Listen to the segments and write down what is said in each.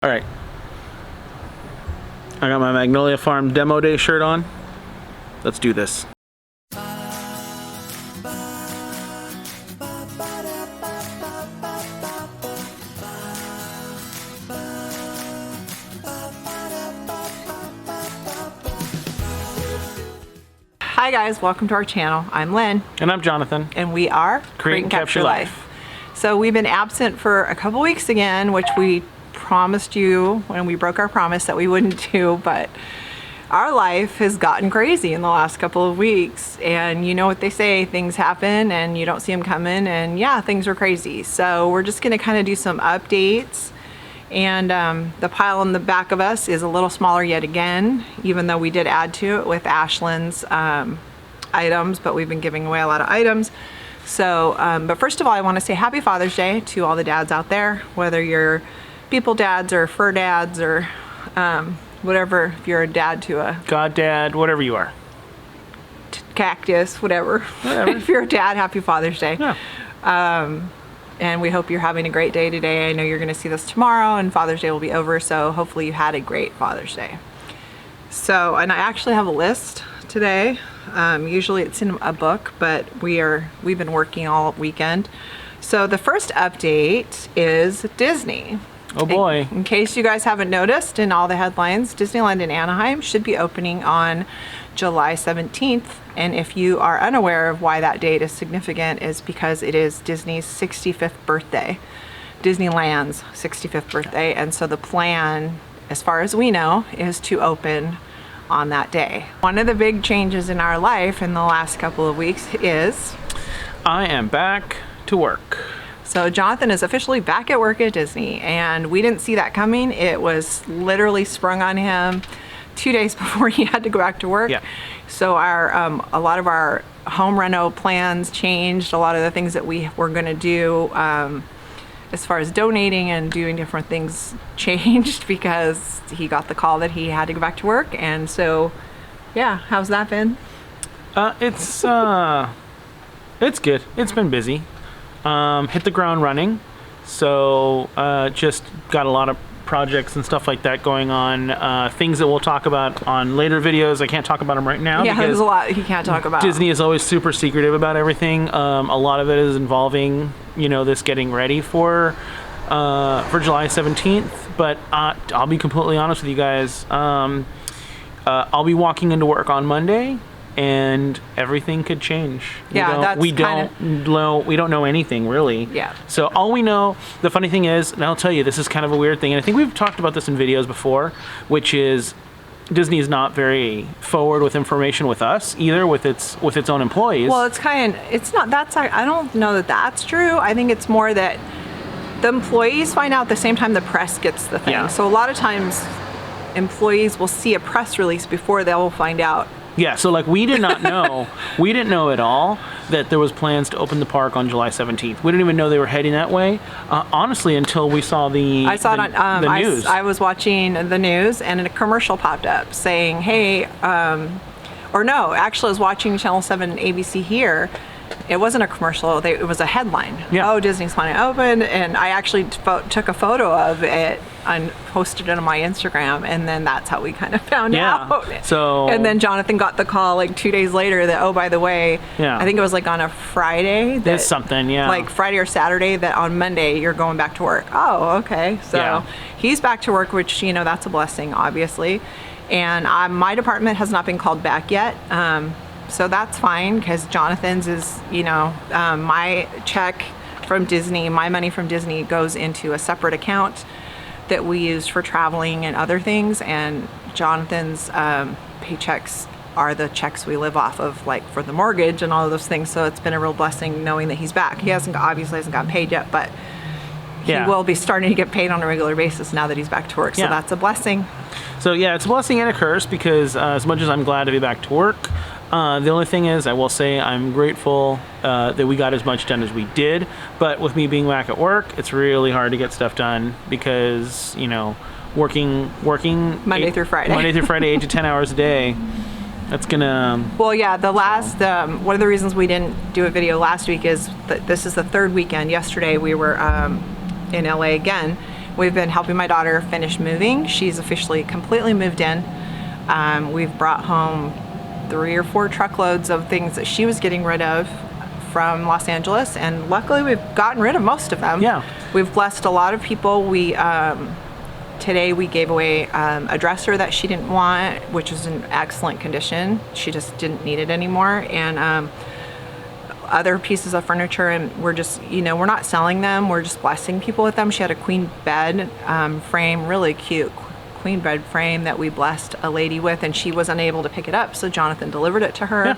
All right. I got my Magnolia Farm Demo Day shirt on. Let's do this. Hi guys, welcome to our channel. I'm Lynn. And I'm Jonathan. And we are Create and Capture Life. So we've been absent for a couple weeks again, which we promised you when we broke our promise that we wouldn't do, but our life has gotten crazy in the last couple of weeks. And you know what they say, things happen and you don't see them coming, and yeah, things are crazy. So we're just gonna kind of do some updates. And the pile in the back of us is a little smaller yet again, even though we did add to it with Ashlyn's items, but we've been giving away a lot of items. So, but first of all, I want to say Happy Father's Day to all the dads out there, whether you're people dads or fur dads or whatever, if you're a dad to a God dad, whatever you are. Cactus, whatever. If you're a dad, Happy Father's Day. Yeah. And we hope you're having a great day today. I know you're gonna see this tomorrow and Father's Day will be over, so hopefully you had a great Father's Day. So, and I actually have a list today. Usually it's in a book, but we've been working all weekend. So the first update is Disney. Oh boy. In case you guys haven't noticed in all the headlines, Disneyland in Anaheim should be opening on July 17th. And if you are unaware of why that date is significant, is because it is Disney's 65th birthday, Disneyland's 65th birthday. And so the plan, as far as we know, is to open on that day. One of the big changes in our life in the last couple of weeks is I am back to work. So Jonathan is officially back at work at Disney, and we didn't see that coming. It was literally sprung on him 2 days before he had to go back to work. Yeah. So our a lot of our home reno plans changed. A lot of the things that we were going to do as far as donating and doing different things changed because he got the call that he had to go back to work. And so, yeah, how's that been? It's good. It's been busy. Hit the ground running. So just got a lot of projects and stuff like that going on. Things that we'll talk about on later videos. I can't talk about them right now. Yeah, there's a lot he can't talk about. Disney is always super secretive about everything. A lot of it is involving, this getting ready for July 17th. But I'll be completely honest with you guys. I'll be walking into work on Monday, and everything could change. Yeah, we don't know anything really. Yeah. So all we know, the funny thing is, and I'll tell you, this is kind of a weird thing, and I think we've talked about this in videos before, which is Disney is not very forward with information with us either, with its own employees. Well, I don't know that that's true. I think it's more that the employees find out at the same time the press gets the thing. Yeah. So a lot of times employees will see a press release before they will find out. Yeah, so like we did not know, we didn't know at all that there was plans to open the park on July 17th. We didn't even know they were heading that way, honestly, until we saw the I saw it on the news. I was watching the news and a commercial popped up saying, hey, or no, actually I was watching Channel 7 ABC here. It wasn't a commercial, it was a headline. Yeah. Oh, Disney's planning to open, and I actually took a photo of it and posted it on my Instagram, and then that's how we kind of found out. So, and then Jonathan got the call like 2 days later that, oh, by the way, yeah. I think it was like on a Friday. There's something, yeah. Like Friday or Saturday, that on Monday you're going back to work. Oh, okay. So yeah. He's back to work, which, that's a blessing, obviously. And my department has not been called back yet. So that's fine, because Jonathan's is, my check from Disney, my money from Disney goes into a separate account that we use for traveling and other things. And Jonathan's paychecks are the checks we live off of, like for the mortgage and all of those things. So it's been a real blessing knowing that he's back. He obviously hasn't gotten paid yet, but he will be starting to get paid on a regular basis now that he's back to work. So that's a blessing. So yeah, it's a blessing and a curse, because as much as I'm glad to be back to work, the only thing is, I will say I'm grateful that we got as much done as we did, but with me being back at work, it's really hard to get stuff done because, working Monday through Friday, 8 to 10 hours a day. That's gonna... Well, yeah, one of the reasons we didn't do a video last week is that this is the third weekend. Yesterday we were in LA again, We've been helping my daughter finish moving. She's officially completely moved in. We've brought home 3 or 4 truckloads of things that she was getting rid of from Los Angeles, and luckily we've gotten rid of most of them. Yeah. We've blessed a lot of people. Today we gave away a dresser that she didn't want, which is in excellent condition. She just didn't need it anymore, and other pieces of furniture, and we're just, we're not selling them, we're just blessing people with them. She had a queen bed frame, really cute queen bed frame that we blessed a lady with, and she was unable to pick it up, so Jonathan delivered it to her.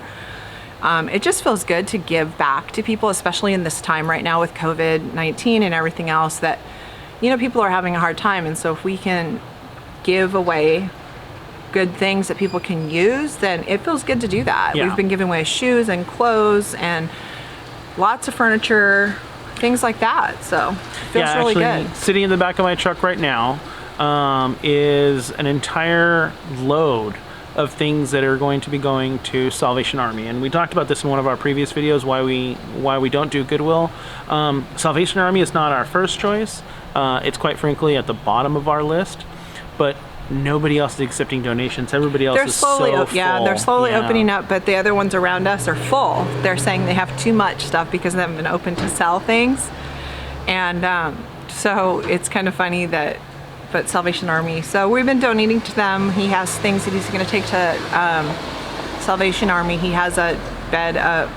Yeah. It just feels good to give back to people, especially in this time right now with COVID-19 and everything else, that people are having a hard time. And so if we can give away good things that people can use, then it feels good to do that. Yeah. We've been giving away shoes and clothes and lots of furniture, things like that. So it feels really good. Sitting in the back of my truck right now is an entire load of things that are going to be going to Salvation Army, and we talked about this in one of our previous videos, why we don't do Goodwill. Salvation Army is not our first choice. It's quite frankly at the bottom of our list, but nobody else is accepting donations. Everybody else is so full. Yeah, they're slowly opening up, but the other ones around us are full. They're saying they have too much stuff because they haven't been open to sell things, and so it's kind of funny that. But Salvation Army, so we've been donating to them. He has things that he's going to take to Salvation Army. He has a bed, a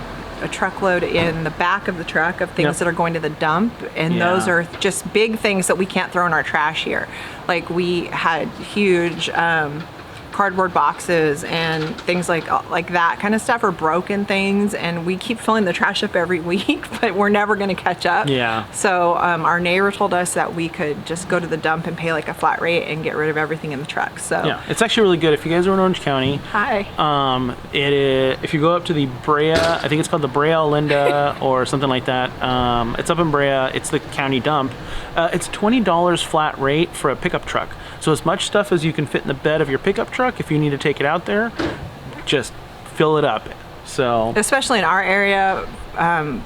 truckload in the back of the truck of things that are going to the dump, and those are just big things that we can't throw in our trash here. Like we had huge cardboard boxes and things like that kind of stuff, or broken things, and we keep filling the trash up every week, but we're never going to catch up. Yeah. So our neighbor told us that we could just go to the dump and pay like a flat rate and get rid of everything in the truck. So yeah, it's actually really good. If you guys are in Orange County, hi. It is, if you go up to the Brea, I think it's called the Brea Linda or something like that. It's up in Brea. It's the county dump. It's $20 flat rate for a pickup truck. So as much stuff as you can fit in the bed of your pickup truck, if you need to take it out there, just fill it up. So especially in our area,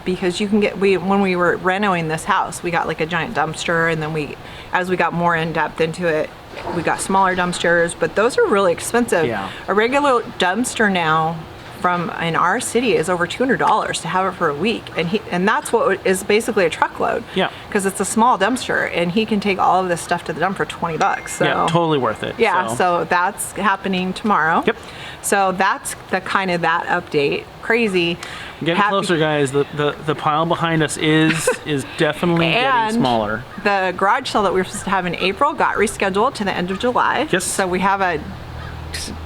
because you can get, when we were renovating this house, we got like a giant dumpster, and then as we got more in depth into it, we got smaller dumpsters, but those are really expensive. Yeah. A regular dumpster now in our city is over $200 to have it for a week, and that's what is basically a truckload. Yeah. Because it's a small dumpster, and he can take all of this stuff to the dump for $20. So yeah, totally worth it. Yeah. So that's happening tomorrow. Yep. So that's the kind of that update. Crazy. Getting closer, guys. The pile behind us is definitely getting smaller. The garage sale that we were supposed to have in April got rescheduled to the end of July. Yes. So we have a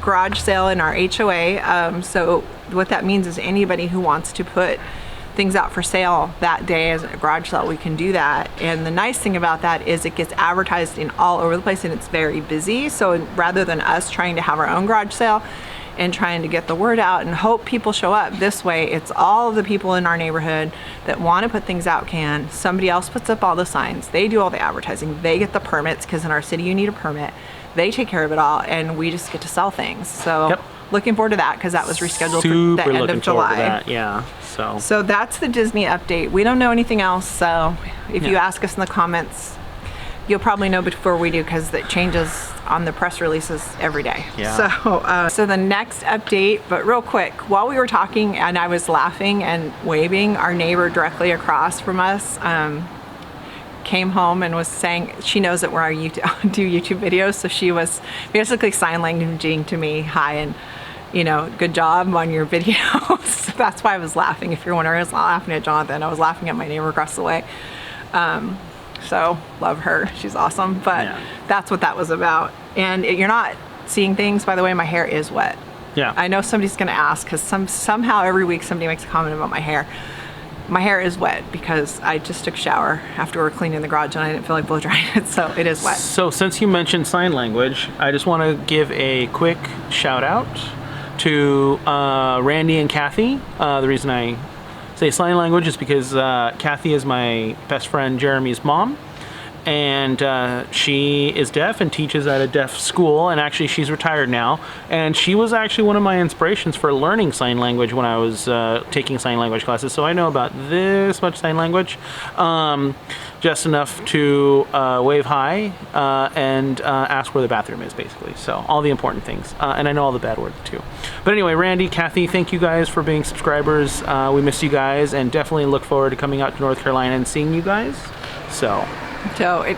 garage sale in our HOA. So what that means is anybody who wants to put things out for sale that day as a garage sale, we can do that. And the nice thing about that is it gets advertised in all over the place, and it's very busy. So rather than us trying to have our own garage sale and trying to get the word out and hope people show up, this way it's all of the people in our neighborhood that want to put things out can. Somebody else puts up all the signs, they do all the advertising, they get the permits, because in our city you need a permit. They take care of it all, and we just get to sell things. So looking forward to that, because that was rescheduled for the end of July. That. Yeah. So that's the Disney update. We don't know anything else, so if you ask us in the comments, you'll probably know before we do, because it changes on the press releases every day. Yeah. So the next update, but real quick, while we were talking and I was laughing and waving, our neighbor directly across from us came home and was saying, she knows that we're do YouTube videos, so she was basically sign languaging to me, hi, and good job on your videos. That's why I was laughing. If you're wondering, I was not laughing at Jonathan, I was laughing at my neighbor across the way. So love her, she's awesome, but that's what that was about. And you're not seeing things, by the way, my hair is wet. Yeah. I know somebody's gonna ask, because somehow every week somebody makes a comment about my hair. My hair is wet because I just took a shower after we were cleaning the garage and I didn't feel like blow drying it, so it is wet. So since you mentioned sign language, I just want to give a quick shout out to Randy and Kathy. The reason I say sign language is because Kathy is my best friend Jeremy's mom, and she is deaf and teaches at a deaf school, and actually she's retired now, and she was actually one of my inspirations for learning sign language when I was taking sign language classes. So I know about this much sign language, just enough to wave hi and ask where the bathroom is, basically. So all the important things, and I know all the bad words too. But anyway, Randy, Kathy, thank you guys for being subscribers. We miss you guys, and definitely look forward to coming out to North Carolina and seeing you guys. So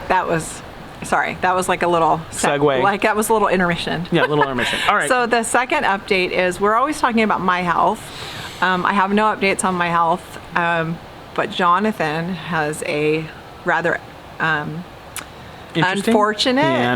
that was like a little segue. Like that was a little intermission. Yeah, a little intermission. All right. So the second update is we're always talking about my health. I have no updates on my health, but Jonathan has a rather unfortunate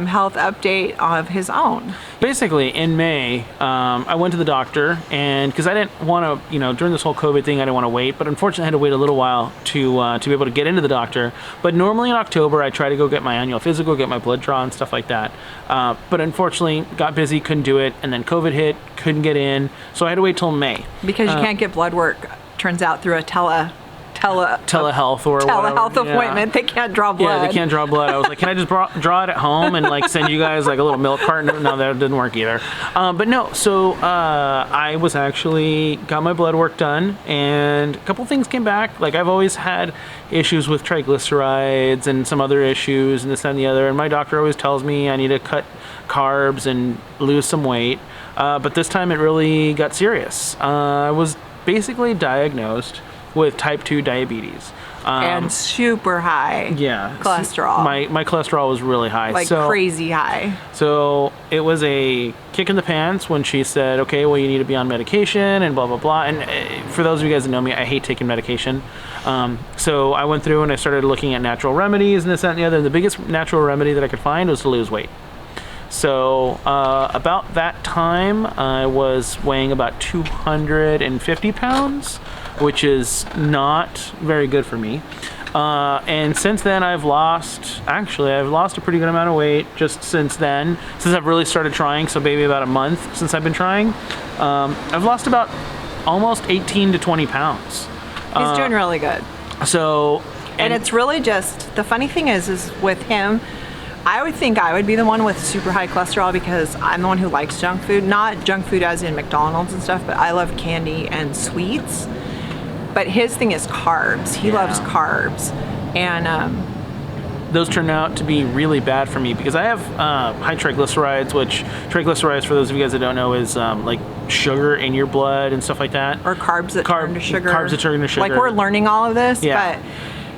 health update of his own. Basically, in May, I went to the doctor, and because I didn't want to, during this whole COVID thing, I didn't want to wait, but unfortunately I had to wait a little while to be able to get into the doctor. But normally in October, I try to go get my annual physical, get my blood drawn, stuff like that. But unfortunately, got busy, couldn't do it, and then COVID hit, couldn't get in, so I had to wait till May. Because you can't get blood work, turns out, through a telehealth or whatever. appointment. They can't draw blood. Yeah, they can't draw blood. I was like, can I just draw it at home and like send you guys like a little milk carton? No, that didn't work either. But no, so I was actually got my blood work done, and a couple things came back. Like I've always had issues with triglycerides and some other issues and this and the other, and my doctor always tells me I need to cut carbs and lose some weight. But this time it really got serious. I was basically diagnosed with type 2 diabetes. And super high cholesterol. My cholesterol was really high. Like crazy high. So it was a kick in the pants when she said, okay, well, you need to be on medication and blah, blah, blah. And for those of you guys that know me, I hate taking medication. So I went through and I started looking at natural remedies and this, that, and the other. And the biggest natural remedy that I could find was to lose weight. So about that time, I was weighing about 250 pounds, which is not very good for me. And since then, I've lost a pretty good amount of weight just since then, since I've really started trying. So maybe about a month since I've been trying. I've lost about almost 18 to 20 pounds. He's doing really good. So, and it's really just, the funny thing is with him, I would think I would be the one with super high cholesterol because I'm the one who likes junk food. Not junk food as in McDonald's and stuff, but I love candy and sweets. But his thing is carbs. He loves carbs. And those turn out to be really bad for me because I have high triglycerides, which triglycerides, for those of you guys that don't know, is like sugar in your blood and stuff like that. Or carbs that turn to sugar. Carbs that turn to sugar. Like we're learning all of this, but...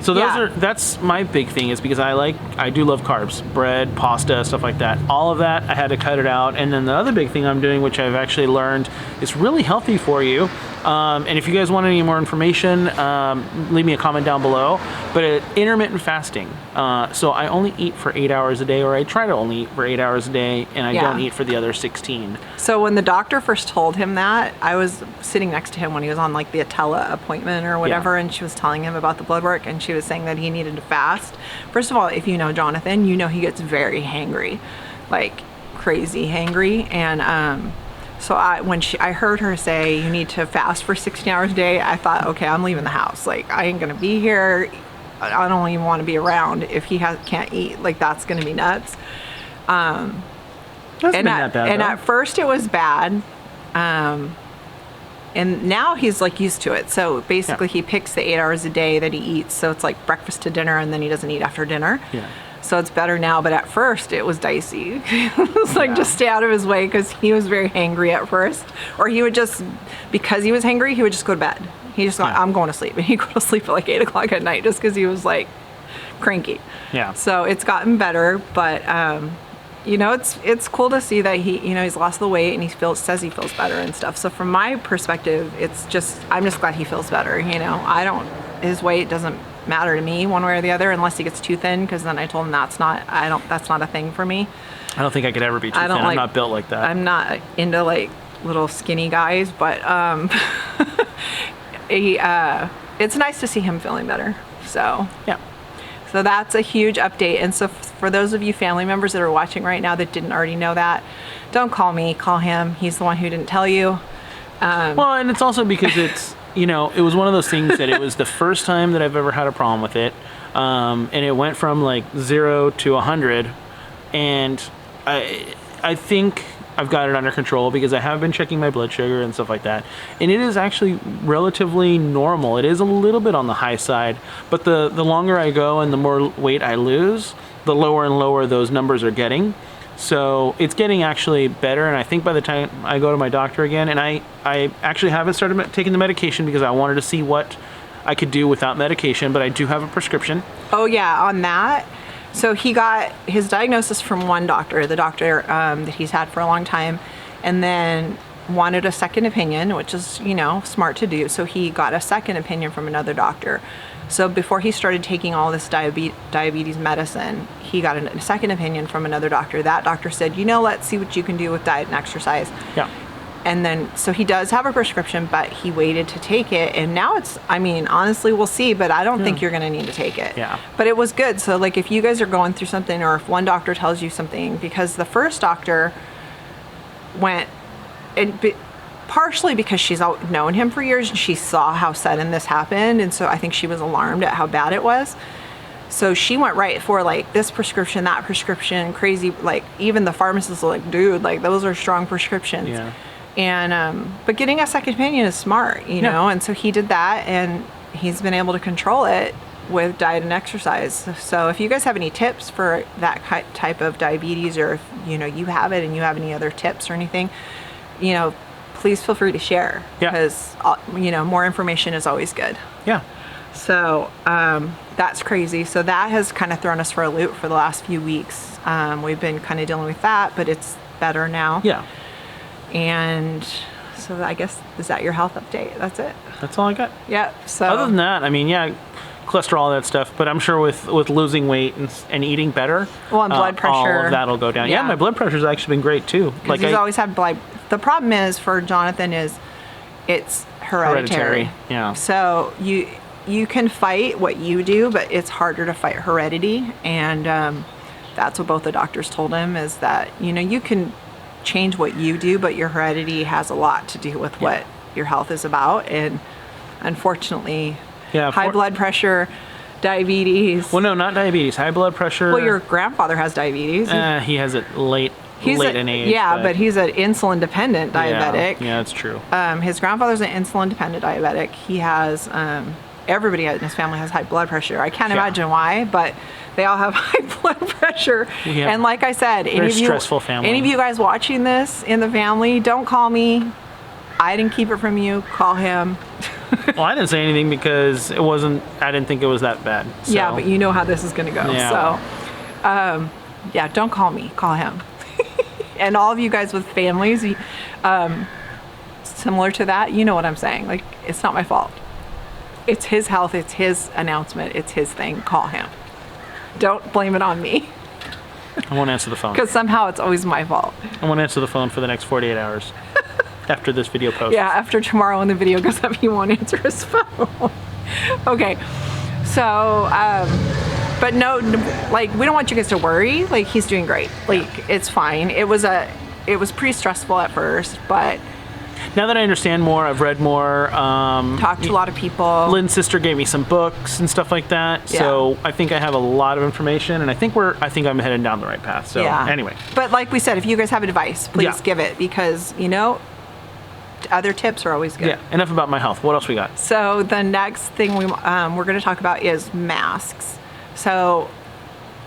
So that's my big thing, is because I do love carbs, bread, pasta, stuff like that. All of that, I had to cut it out. And then the other big thing I'm doing, which I've actually learned is really healthy for you. And if you guys want any more information, leave me a comment down below. But intermittent fasting. So I only eat for 8 hours a day, or I try to only eat for 8 hours a day, and I don't eat for the other 16. So when the doctor first told him that, I was sitting next to him when he was on like the Atella appointment or whatever, and she was telling him about the blood work, and she was saying that he needed to fast. First of all, if you know Jonathan, you know he gets very hangry, like crazy hangry. And so I heard her say you need to fast for 16 hours a day, I thought, okay, I'm leaving the house. Like I ain't gonna be here. I don't even want to be around if he can't eat. Like that's gonna be nuts. Not that bad, and at first it was bad. And now he's like used to it. So basically he picks the 8 hours a day that he eats. So it's like breakfast to dinner, and then he doesn't eat after dinner. Yeah. So it's better now, but at first it was dicey. It was like just stay out of his way because he was very hangry at first. Or he would just, because he was hangry, he would just go to bed. He just thought, I'm going to sleep. And he'd go to sleep at like 8 o'clock at night just because he was like cranky. Yeah. So it's gotten better, but it's cool to see that he's lost the weight and he says he feels better and stuff. So from my perspective, I'm just glad he feels better. His weight doesn't matter to me one way or the other unless he gets too thin, because then I told him that's not a thing for me. I don't think I could ever be too thin. I'm not built like that. I'm not into like little skinny guys, but it's nice to see him feeling better. So so that's a huge update. And so for those of you family members that are watching right now that didn't already know that, don't call me, call him. He's the one who didn't tell you. Well, and it's also because you know, it was one of those things that it was the first time that I've ever had a problem with it. And it went from like 0 to 100. And I think I've got it under control because I have been checking my blood sugar and stuff like that. And it is actually relatively normal. It is a little bit on the high side, but the longer I go and the more weight I lose, the lower and lower those numbers are getting. So it's getting actually better, and I think by the time I go to my doctor again, and I actually haven't started taking the medication because I wanted to see what I could do without medication, but I do have a prescription. Oh yeah, on that. So he got his diagnosis from one doctor, the doctor that he's had for a long time, and then wanted a second opinion, which is, you know, smart to do. So he got a second opinion from another doctor. So before he started taking all this diabetes medicine, he got a second opinion from another doctor. That doctor said, you know, let's see what you can do with diet and exercise. Yeah. And then, so he does have a prescription, but he waited to take it. And now it's, I mean, honestly, we'll see, but I don't think you're going to need to take it. Yeah. But it was good. So like if you guys are going through something, or if one doctor tells you something, because the first doctor went, partially because she's known him for years and she saw how sudden this happened. And so I think she was alarmed at how bad it was. So she went right for like this prescription, that prescription, crazy, like even the pharmacist was like, dude, like those are strong prescriptions. Yeah. And, but getting a second opinion is smart, you know? And so he did that, and he's been able to control it with diet and exercise. So if you guys have any tips for that type of diabetes, or if, you know, you have it and you have any other tips or anything, you know, please feel free to share, because, you know, more information is always good. Yeah. So that's crazy. So that has kind of thrown us for a loop for the last few weeks. We've been kind of dealing with that, but it's better now. Yeah. And so I guess, is that your health update? That's it? That's all I got. Yep. So other than that, I mean, yeah, cholesterol, all that stuff, but I'm sure with losing weight and eating better, well, and blood pressure, all of that'll go down. Yeah, my blood pressure's actually been great too. Like he's always had blood. The problem is for Jonathan is it's hereditary. Yeah. So you can fight what you do, but it's harder to fight heredity. And that's what both the doctors told him, is that, you know, you can change what you do, but your heredity has a lot to do with what your health is about. And unfortunately, high blood pressure, diabetes. Well, no, not diabetes. High blood pressure. Well, your grandfather has diabetes. He has it late in age. Yeah, but he's an insulin-dependent diabetic. Yeah, that's true. His grandfather's an insulin-dependent diabetic. He has, everybody in his family has high blood pressure. I can't imagine why, but they all have high blood pressure. Yeah. And like I said, any of you guys watching this in the family, don't call me. I didn't keep it from you. Call him. Well, I didn't say anything because I didn't think it was that bad. So. Yeah, but you know how this is going to go. Yeah. So, don't call me. Call him. And all of you guys with families, similar to that, you know what I'm saying. Like, it's not my fault. It's his health. It's his announcement. It's his thing. Call him. Don't blame it on me. I won't answer the phone. Because somehow it's always my fault. I won't answer the phone for the next 48 hours after this video posts. Yeah, after tomorrow when the video goes up, he won't answer his phone. Okay. So, but no, like, we don't want you guys to worry. Like, he's doing great. Like, it's fine. It was pretty stressful at first, but now that I understand more, I've read more. Talked to a lot of people. Lynn's sister gave me some books and stuff like that. Yeah. So I think I have a lot of information, and I think I'm heading down the right path. So anyway. But like we said, if you guys have advice, please give it, because, you know, other tips are always good. Yeah. Enough about my health. What else we got? So the next thing we're going to talk about is masks. So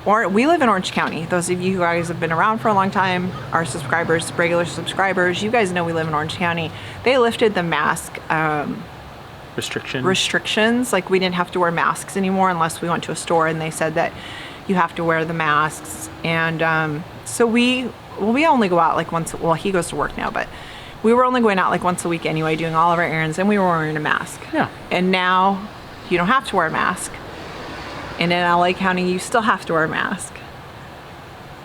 we live in Orange County. Those of you guys have been around for a long time, our subscribers, regular subscribers, you guys know we live in Orange County. They lifted the mask restrictions. Like, we didn't have to wear masks anymore unless we went to a store and they said that you have to wear the masks. And so we only go out like once. Well, he goes to work now, but we were only going out like once a week anyway, doing all of our errands, and we were wearing a mask. Yeah. And now you don't have to wear a mask. And in LA County, you still have to wear a mask.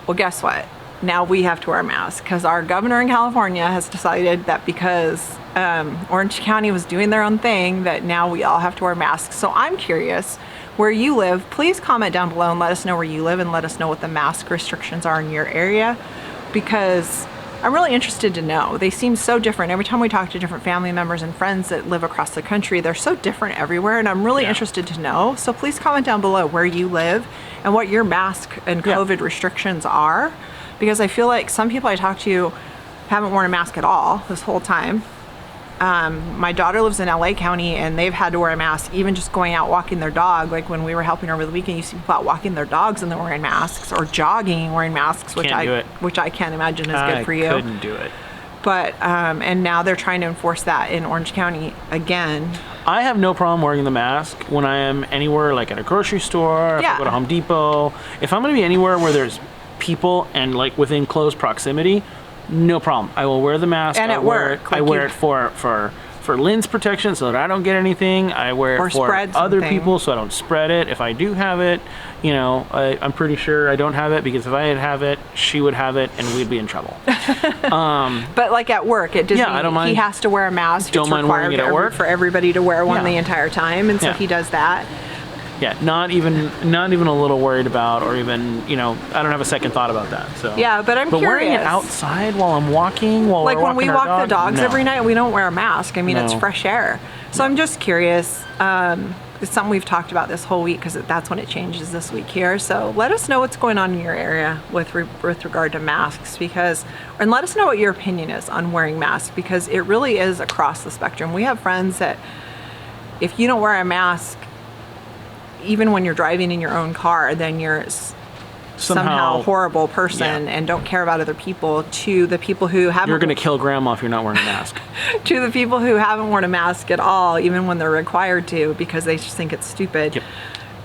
Well, guess what? Now we have to wear a mask, because our governor in California has decided that because Orange County was doing their own thing, that now we all have to wear masks. So I'm curious where you live. Please comment down below and let us know where you live, and let us know what the mask restrictions are in your area, because I'm really interested to know. They seem so different. Every time we talk to different family members and friends that live across the country, they're so different everywhere, and I'm really interested to know. So please comment down below where you live and what your mask and COVID restrictions are, because I feel like some people I talk to haven't worn a mask at all this whole time. My daughter lives in LA County, and they've had to wear a mask even just going out walking their dog. Like when we were helping her over the weekend, you see people out walking their dogs and they're wearing masks, or jogging wearing masks, which I can't imagine is good for you. I couldn't do it. But and now they're trying to enforce that in Orange County again. I have no problem wearing the mask when I am anywhere, like at a grocery store, if I go to Home Depot. If I'm going to be anywhere where there's people and like within close proximity, no problem. I will wear the mask. And at work. I wear it for Lynn's protection so that I don't get anything. I wear it for other people so I don't spread it. If I do have it, you know, I'm pretty sure I don't have it, because if I have it, she would have it and we'd be in trouble. But like at work, it doesn't. I don't mind. He has to wear a mask. Don't mind wearing it at work. For everybody to wear one the entire time, and so he does that. Yeah, not even a little worried about, or even, you know, I don't have a second thought about that. So yeah, but I'm curious. Wearing it outside while I'm walking, while like we're when we walk the dogs every night, we don't wear a mask. I mean, it's fresh air. So I'm just curious. It's something we've talked about this whole week, because that's when it changes this week here. So let us know what's going on in your area with regard to masks, and let us know what your opinion is on wearing masks, because it really is across the spectrum. We have friends that if you don't wear a mask, even when you're driving in your own car, then you're somehow a horrible person and don't care about other people, to the people who haven't. You're going to kill grandma if you're not wearing a mask. To the people who haven't worn a mask at all, even when they're required to, because they just think it's stupid. Yep.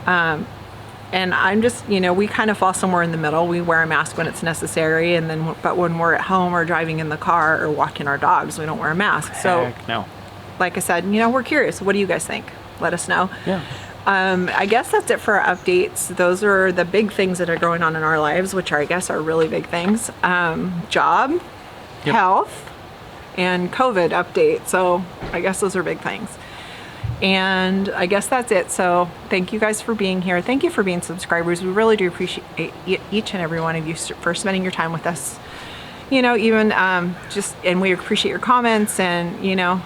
And I'm just, you know, we kind of fall somewhere in the middle. We wear a mask when it's necessary, and then, but when we're at home or driving in the car or walking our dogs, we don't wear a mask. So, no. Like I said, you know, we're curious. What do you guys think? Let us know. Yeah. I guess that's it for our updates. Those are the big things that are going on in our lives, which I guess are really big things. Job, health, and COVID update. So I guess those are big things. And I guess that's it. So thank you guys for being here. Thank you for being subscribers. We really do appreciate each and every one of you for spending your time with us. You know, even and we appreciate your comments, and, you know,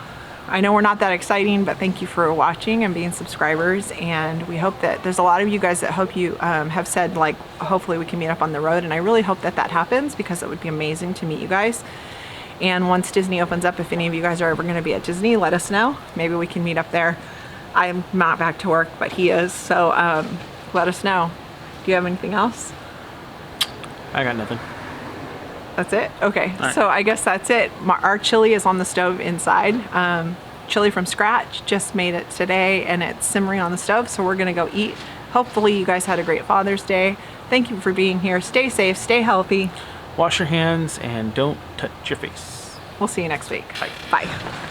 I know we're not that exciting, but thank you for watching and being subscribers. And we hope that there's a lot of you guys that hope you have said, like, hopefully we can meet up on the road. And I really hope that happens, because it would be amazing to meet you guys. And once Disney opens up, if any of you guys are ever going to be at Disney, let us know. Maybe we can meet up there. I'm not back to work, but he is. So let us know. Do you have anything else? I got nothing. That's it? Okay, so I guess that's it. Our chili is on the stove inside. Chili from scratch, just made it today, and it's simmering on the stove, so we're gonna go eat. Hopefully you guys had a great Father's Day. Thank you for being here. Stay safe, stay healthy. Wash your hands and don't touch your face. We'll see you next week. Bye. Bye.